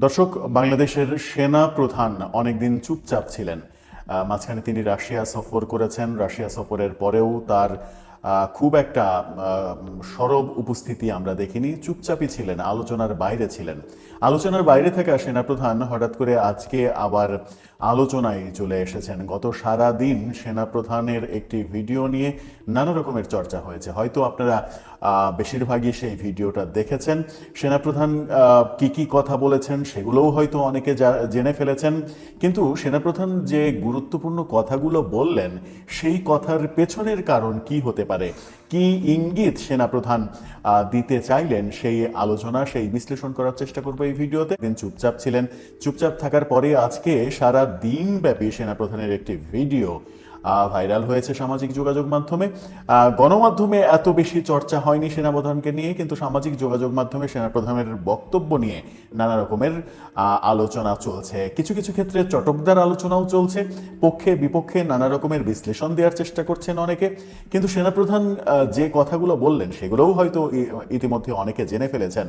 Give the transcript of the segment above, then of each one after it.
দর্শক, বাংলাদেশের সেনা প্রধান অনেকদিন চুপচাপ ছিলেন। মাঝখানে তিনি রাশিয়া সফর করেছেন। রাশিয়া সফরের পরেও তার খুব একটা সরব উপস্থিতি আমরা দেখিনি। চুপচাপই ছিলেন, আলোচনার বাইরে ছিলেন। আলোচনার বাইরে থাকা সেনাপ্রধান হঠাৎ করে আজকে আবার আলোচনায় চলে এসেছেন। গত সারা দিন সেনাপ্রধানের একটি ভিডিও নিয়ে নানা রকমের চর্চা হয়েছে। হয়তো আপনারা বেশিরভাগই সেই ভিডিওটা দেখেছেন। সেনাপ্রধান কি কি কথা বলেছেন সেগুলোও হয়তো অনেকে জেনে ফেলেছেন, কিন্তু সেনাপ্রধান যে গুরুত্বপূর্ণ কথাগুলো বললেন সেই কথার পেছনের কারণ কি হতে পারে, কি ইঙ্গিত সেনাপ্রধান দিতে চাইলেন, সেই আলোচনা, সেই বিশ্লেষণ করার চেষ্টা করবো এই ভিডিওতে। দিন চুপচাপ ছিলেন, চুপচাপ থাকার পরে আজকে সারা দিন ব্যাপী সেনাপ্রধানের একটি ভিডিও ভাইরাল হয়েছে সামাজিক যোগাযোগ মাধ্যমে। গণমাধ্যমে এত বেশি চর্চা হয়নি সেনাপ্রধানকে নিয়ে, কিন্তু সামাজিক যোগাযোগ মাধ্যমে সেনাপ্রধানের বক্তব্য নিয়ে নানা রকমের আলোচনা চলছে। কিছু কিছু ক্ষেত্রে চটকদার আলোচনাও চলছে, পক্ষে বিপক্ষে নানা রকমের বিশ্লেষণ দেওয়ার চেষ্টা করছেন অনেকে। কিন্তু সেনাপ্রধান যে কথাগুলো বললেন সেগুলোও হয়তো ইতিমধ্যে অনেকে জেনে ফেলেছেন।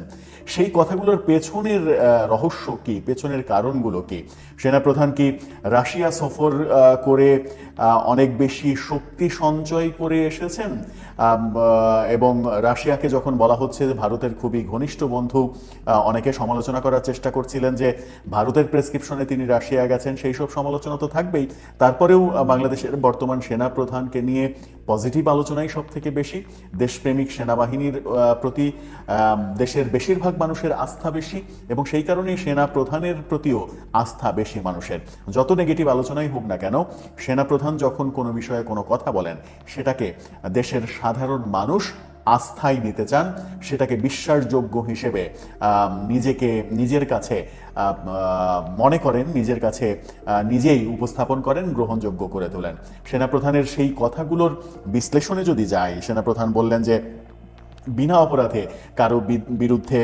সেই কথাগুলোর পেছনের রহস্য কি, পেছনের কারণগুলো কি? সেনাপ্রধান কি রাশিয়া সফর করে অনেক বেশি শক্তি সঞ্চয় করে এসেছেন? এবং রাশিয়াকে যখন বলা হচ্ছে যে ভারতের খুবই ঘনিষ্ঠ বন্ধু, অনেকে সমালোচনা করার চেষ্টা করছিলেন যে ভারতের প্রেসক্রিপশনে তিনি রাশিয়া গেছেন। সেই সব সমালোচনা তো থাকবেই। তারপরেও বাংলাদেশের বর্তমান সেনা প্রধানকে নিয়ে পজিটিভ আলোচনাই সব থেকে বেশি। দেশপ্রেমিক সেনাবাহিনীর প্রতি দেশের বেশিরভাগ মানুষের আস্থা বেশি, এবং সেই কারণেই সেনা প্রধানের প্রতিও আস্থা বেশি মানুষের। যত নেগেটিভ আলোচনাই হোক না কেন, সেনা প্রধান যখন কোনো বিষয়ে কোনো কথা বলেন সেটাকে দেশের সাধারণ মানুষ আস্থায় নিতে চান, সেটাকে বিশ্বাসযোগ্য হিসেবে নিজের কাছে মনে করেন, নিজের কাছে নিজেই উপস্থাপন করেন, গ্রহণযোগ্য করে তোলেন। সেনাপ্রধানের সেই কথাগুলোর বিশ্লেষণে যদি যাই, সেনাপ্রধান বললেন যে বিনা অপরাধে কারো বিরুদ্ধে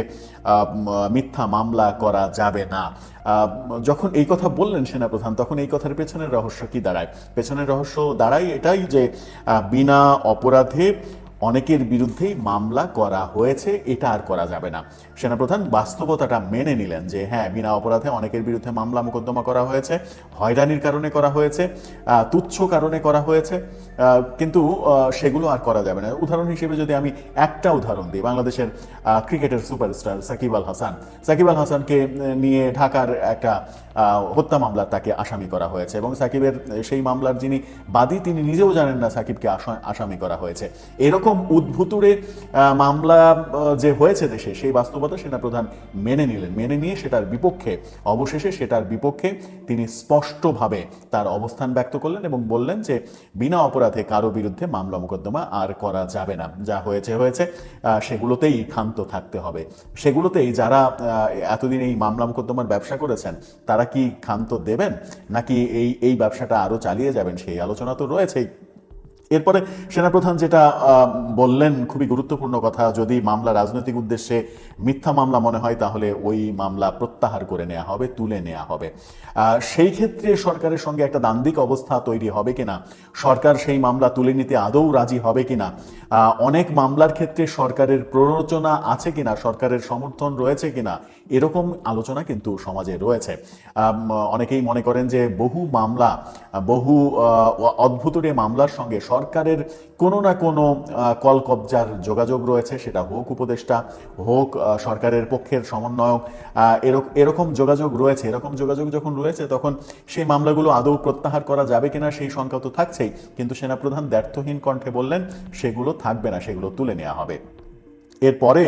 মিথ্যা মামলা করা যাবে না। যখন এই কথা বললেন সেনাপ্রধান, তখন এই কথার পেছনের রহস্য কি দাঁড়ায়? পেছনের রহস্য দাঁড়ায় এটাই যে বিনা অপরাধে অনেকের বিরুদ্ধেই মামলা করা হয়েছে, এটা আর করা যাবে না। সেনাপ্রধান বাস্তবতাটা মেনে নিলেন যে হ্যাঁ, বিনা অপরাধে অনেকের বিরুদ্ধে মামলা মোকদ্দমা করা হয়েছে, হয়রানির কারণে করা হয়েছে, তুচ্ছ কারণে করা হয়েছে, কিন্তু সেগুলো আর করা যাবে না। উদাহরণ হিসেবে যদি আমি একটা উদাহরণ দিই, বাংলাদেশের ক্রিকেটের সুপারস্টার সাকিব আল হাসান। সাকিব আল হাসানকে নিয়ে ঢাকার একটা হত্যা মামলার তাকে আসামি করা হয়েছে, এবং সাকিবের সেই মামলার যিনি বাদী তিনি নিজেও জানেন না সাকিবকে আসামি করা হয়েছে। এরকম উদ্ভুতুড়ে মামলা যে হয়েছে দেশে, সেই বাস্তবতা সেনাপ্রধান মেনে নিলেন। মেনে নিয়ে অবশেষে সেটার বিপক্ষে তিনি স্পষ্টভাবে তার অবস্থান ব্যক্ত করলেন এবং বললেন যে বিনা অপরাধে কারো বিরুদ্ধে মামলা মোকদ্দমা আর করা যাবে না। যা হয়েছে হয়েছে, সেগুলোতেই ক্ষান্ত থাকতে হবে। সেগুলোতেই যারা এতদিন এই মামলা মোকদ্দমার ব্যবসা করেছেন তারা কি ক্ষান্ত দেবেন, নাকি এই ব্যবসাটা আরো চালিয়ে যাবেন? সেই আলোচনা তো রয়েছেই। এরপরে সেনাপ্রধান যেটা বললেন, খুবই গুরুত্বপূর্ণ কথা, যদি মামলা রাজনৈতিক উদ্দেশ্যে মিথ্যা মামলা মনে হয় তাহলে ওই মামলা প্রত্যাহার করে নেওয়া হবে, তুলে নেওয়া হবে। সেই ক্ষেত্রে সরকারের সঙ্গে একটা দ্বান্দ্বিক অবস্থা তৈরি হবে কিনা, সরকার সেই মামলা তুলে নিতে আদৌ রাজি হবে কিনা, অনেক মামলার ক্ষেত্রে সরকারের প্ররোচনা আছে কিনা, সরকারের সমর্থন রয়েছে কিনা, এরকম আলোচনা কিন্তু সমাজে রয়েছে। অনেকেই মনে করেন যে বহু অদ্ভুতুড়ে মামলার সঙ্গে সরকারের কোনো না কোনো কল কবজার যোগাযোগ রয়েছে, সেটা হোক উপদেষ্টা, হোক সরকারের পক্ষের সমন্বয়ক, এরকম যোগাযোগ রয়েছে। এরকম যোগাযোগ যখন রয়েছে তখন সেই মামলাগুলো আদৌ প্রত্যাহার করা যাবে কিনা সেই শঙ্কা তো থাকছেই। কিন্তু সেনাপ্রধান দ্ব্যর্থহীন কণ্ঠে বললেন সেগুলো থাকবে না, সেগুলো তুলে নেওয়া হবে। এরপরে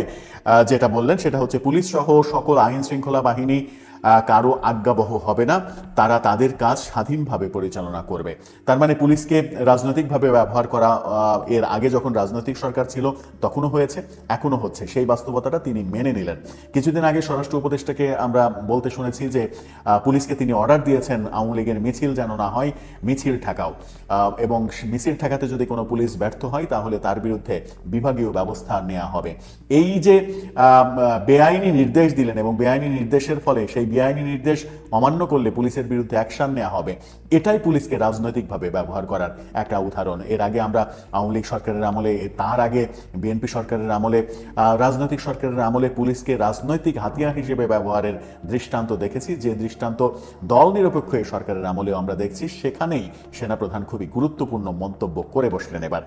যেটা বললেন সেটা হচ্ছে পুলিশ সহ সকল আইন শৃঙ্খলা বাহিনী কারো আজ্ঞাবহ হবে না, তারা তাদের কাজ স্বাধীনভাবে পরিচালনা করবে। তার মানে পুলিশকে রাজনৈতিকভাবে ব্যবহার করা এর আগে যখন রাজনৈতিক সরকার ছিল তখনও হয়েছে, এখনো হচ্ছে। সেই বাস্তবতাটা তিনি মেনে নিলেন। কিছুদিন আগে স্বরাষ্ট্র উপদেষ্টাকে আমরা বলতে শুনেছি যে পুলিশকে তিনি অর্ডার দিয়েছেন আওয়ামী লীগের মিছিল যেন না হয়, মিছিল ঠেকাও, এবং মিছিল ঠেকাতে যদি কোনো পুলিশ ব্যর্থ হয় তাহলে তার বিরুদ্ধে বিভাগীয় ব্যবস্থা নেওয়া হবে। এই যে বেআইনি নির্দেশ দিলেন এবং বেআইনি নির্দেশের ফলে সেই বেআইনি নির্দেশ অমান্য করলে পুলিশের বিরুদ্ধে অ্যাকশন নেওয়া হবে, এটাই পুলিশকে রাজনৈতিকভাবে ব্যবহার করার একটা উদাহরণ। এর আগে আমরা আওয়ামী লীগ সরকারের আমলে, তার আগে বিএনপি সরকারের আমলে, রাজনৈতিক সরকারের আমলে পুলিশকে রাজনৈতিক হাতিয়ার হিসেবে ব্যবহারের দৃষ্টান্ত দেখেছি। যে দৃষ্টান্ত দল নিরপেক্ষ এই সরকারের আমলেও আমরা দেখছি। সেখানেই সেনাপ্রধান খুবই গুরুত্বপূর্ণ মন্তব্য করে বসলেন। এবার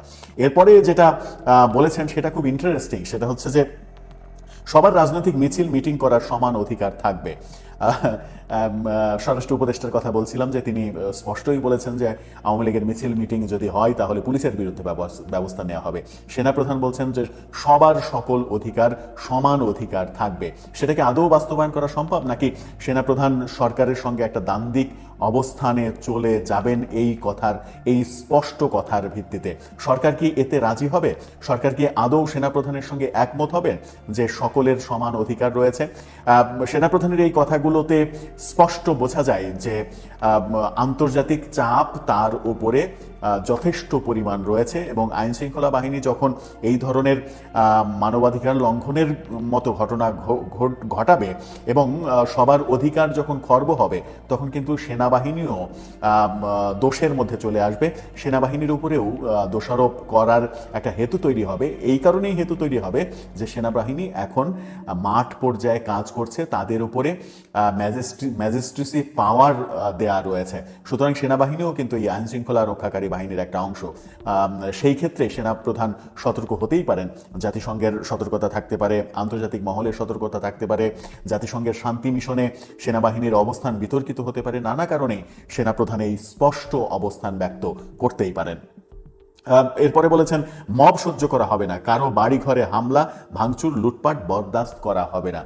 এরপরে যেটা বলেছেন সেটা খুব ইন্টারেস্টিং। সেটা হচ্ছে যে সবার রাজনৈতিক মিছিল মিটিং করার সমান অধিকার থাকবে। স্বরাষ্ট্র উপদেষ্টার কথা বলছিলাম, যে তিনি স্পষ্টই বলেছেন যে আওয়ামী লীগের মিছিল মিটিং যদি হয় তাহলে পুলিশের বিরুদ্ধে ব্যবস্থা নেওয়া হবে। সেনাপ্রধান বলছেন যে সবার সকল অধিকার, সমান অধিকার থাকবে। সেটাকে আদৌ বাস্তবায়ন করা সম্ভব, নাকি সেনাপ্রধান সরকারের সঙ্গে একটা দ্বান্দ্বিক অবস্থানে চলে যাবেন এই স্পষ্ট কথার ভিত্তিতে? সরকার কি এতে রাজি হবে? সরকার কি আদৌ সেনাপ্রধানের সঙ্গে একমত হবে যে সকলের সমান অধিকার রয়েছে? সেনাপ্রধানের এই কথাগুলোতে স্পষ্ট বোঝা যায় যে আন্তর্জাতিক চাপ তার উপরে যথেষ্ট পরিমাণ রয়েছে, এবং আইন শৃঙ্খলা বাহিনী যখন এই ধরনের মানবাধিকার লঙ্ঘনের মতো ঘটনা ঘটাবে এবং সবার অধিকার যখন খর্ব হবে, তখন কিন্তু সেনাবাহিনীও দোষের মধ্যে চলে আসবে। সেনাবাহিনীর উপরেও দোষারোপ করার একটা হেতু তৈরি হবে। এই কারণেই হেতু তৈরি হবে যে সেনাবাহিনী এখন মাঠ পর্যায়ে কাজ করছে, তাদের উপরে ম্যাজিস্ট্রেসি পাওয়ার দেয়া রয়েছে। সুতরাং সেনাবাহিনীও কিন্তু এই আইন শৃঙ্খলা রক্ষাকারী বাহিনীর একটা অংশ। সেই ক্ষেত্রে সেনাপ্রধান সতর্ক হতেই পারেন। জাতিসংঘের সতর্কতা থাকতে পারে, আন্তর্জাতিক মহলের সতর্কতা থাকতে পারে, জাতিসংঘের শান্তি মিশনে সেনাবাহিনীর অবস্থান বিতর্কিত হতে পারে। নানা কারণেই সেনাপ্রধান এই স্পষ্ট অবস্থান ব্যক্ত করতেই পারেন। এরপরে বলেছেন মব সহ্য করা হবে না, কারো বাড়ি ঘরে হামলা ভাঙচুর লুটপাট বরদাস্ত করা হবে না।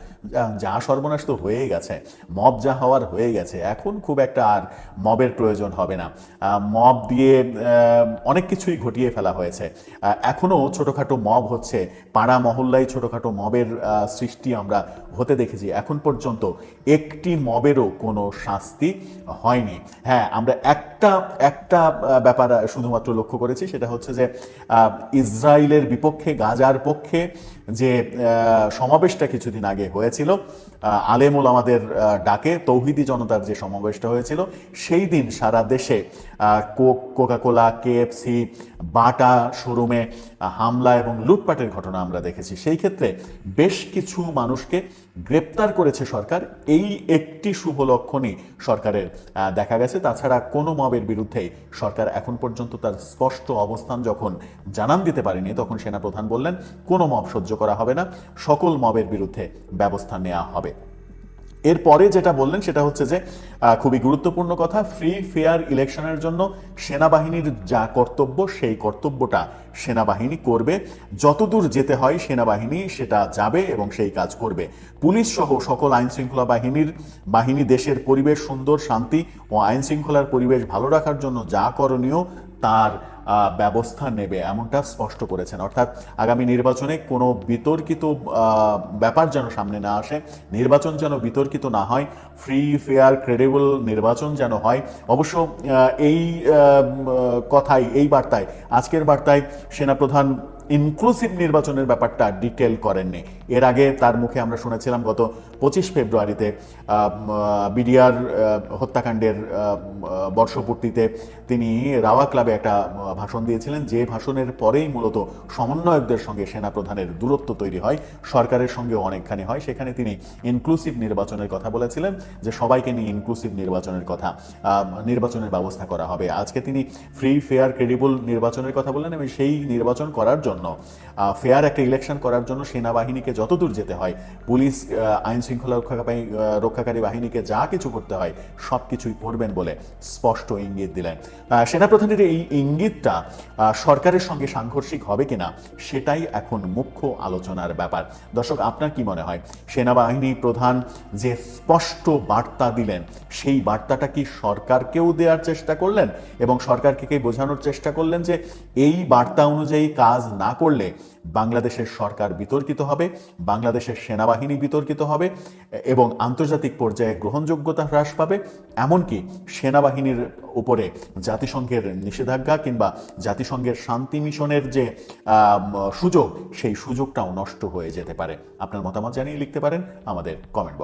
যা সর্বনাশ তো হয়ে গেছে, মব যা হওয়ার হয়ে গেছে, এখন খুব একটা আর মবের প্রয়োজন হবে না। মব দিয়ে অনেক কিছুই ঘটিয়ে ফেলা হয়েছে। এখনো ছোটখাটো মব হচ্ছে, পাড়া মহল্লায় ছোটখাটো মবের সৃষ্টি আমরা হতে দেখেছি। এখন পর্যন্ত একটি মবেরও কোনো শাস্তি হয়নি। হ্যাঁ, আমরা একটা ব্যাপার শুধুমাত্র লক্ষ্য করেছি, সেটা হচ্ছে যে ইসরায়েলের বিপক্ষে, গাজার পক্ষে যে সমাবেশটা কিছুদিন আগে হয়েছিল, আলেম ওলামাদের ডাকে তৌহিদি জনতার যে সমাবেশটা হয়েছিল, সেই দিন সারা দেশে কোকাকোলা, কেএফসি, বাটা শোরুমে হামলা এবং লুটপাটের ঘটনা আমরা দেখেছি। সেই ক্ষেত্রে বেশ কিছু মানুষকে গ্রেপ্তার করেছে সরকার। এই একটি শুভ লক্ষণই সরকারের দেখা গেছে। তাছাড়া কোনো মবের বিরুদ্ধেই সরকার এখন পর্যন্ত তার স্পষ্ট অবস্থান যখন জানান দিতে পারেনি, তখন সেনাপ্রধান বললেন কোনো মব সহ্য করা হবে না, সকল মবের বিরুদ্ধে ব্যবস্থা নেওয়া হবে। এরপরে যেটা বললেন সেটা হচ্ছে যে খুবই গুরুত্বপূর্ণ কথা, ফ্রি ফেয়ার ইলেকশনের জন্য সেনাবাহিনীর যা কর্তব্য সেই কর্তব্যটা সেনাবাহিনী করবে। যতদূর যেতে হয় সেনাবাহিনী সেটা যাবে এবং সেই কাজ করবে। পুলিশ সহ সকল আইন শৃঙ্খলা বাহিনী দেশের পরিবেশ সুন্দর, শান্তি ও আইন শৃঙ্খলার পরিবেশ ভালো রাখার জন্য যা করণীয় তার ব্যবস্থা নেবে, এমনটা স্পষ্ট করেছেন। অর্থাৎ আগামী নির্বাচনে কোনো বিতর্কিত ব্যাপার যেন সামনে না আসে, নির্বাচন যেন বিতর্কিত না হয়, ফ্রি ফেয়ার ক্রেডিবল নির্বাচন যেন হয়। অবশ্য এই কথায়, এই বার্তায়, আজকের বার্তায় সেনাপ্রধান ইনক্লুসিভ নির্বাচনের ব্যাপারটা ডিটেল করেননি। এর আগে তার মুখে আমরা শুনেছিলাম গত 25 ফেব্রুয়ারিতে বিডিআর হত্যাকাণ্ডের বর্ষপূর্তিতে তিনি রাওয়া ক্লাবে একটা ভাষণ দিয়েছিলেন, যে ভাষণের পরেই মূলত সমন্বয়কদের সঙ্গে সেনাপ্রধানের দূরত্ব তৈরি হয়, সরকারের সঙ্গে অনেকখানি হয়। সেখানে তিনি ইনক্লুসিভ নির্বাচনের কথা বলেছিলেন, যে সবাইকে নিয়ে ইনক্লুসিভ নির্বাচনের কথা, নির্বাচনের ব্যবস্থা করা হবে। আজকে তিনি ফ্রি ফেয়ার ক্রেডিবল নির্বাচনের কথা বললেন, এবং সেই নির্বাচন করার জন্য, ফেয়ার একটা ইলেকশন করার জন্য সেনাবাহিনীকে যতদূর যেতে হয়, পুলিশ, আইন শৃঙ্খলা রক্ষাকারী বাহিনীকে যা কিছু করতে হয় সব কিছুই করবেন বলে স্পষ্ট ইঙ্গিত দিলেন। সেনাপ্রধানের এই ইঙ্গিতটা সরকারের সঙ্গে সাংঘর্ষিক হবে কিনা সেটাই এখন মুখ্য আলোচনার ব্যাপার। দর্শক, আপনার কি মনে হয়, সেনাবাহিনী প্রধান যে স্পষ্ট বার্তা দিলেন সেই বার্তাটা কি সরকারকেও দেওয়ার চেষ্টা করলেন এবং সরকারকে বোঝানোর চেষ্টা করলেন যে এই বার্তা অনুযায়ী কাজ না করলে বাংলাদেশের সরকার বিতর্কিত হবে, বাংলাদেশের সেনাবাহিনী বিতর্কিত হবে এবং আন্তর্জাতিক পর্যায়ে গ্রহণযোগ্যতা হ্রাস পাবে, এমনকি সেনাবাহিনীর উপরে জাতিসংঘের নিষেধাজ্ঞা কিংবা জাতিসংঘের শান্তি মিশনের যে সুযোগ, সেই সুযোগটাও নষ্ট হয়ে যেতে পারে? আপনার মতামত জানিয়ে লিখতে পারেন আমাদের কমেন্ট বক্সে।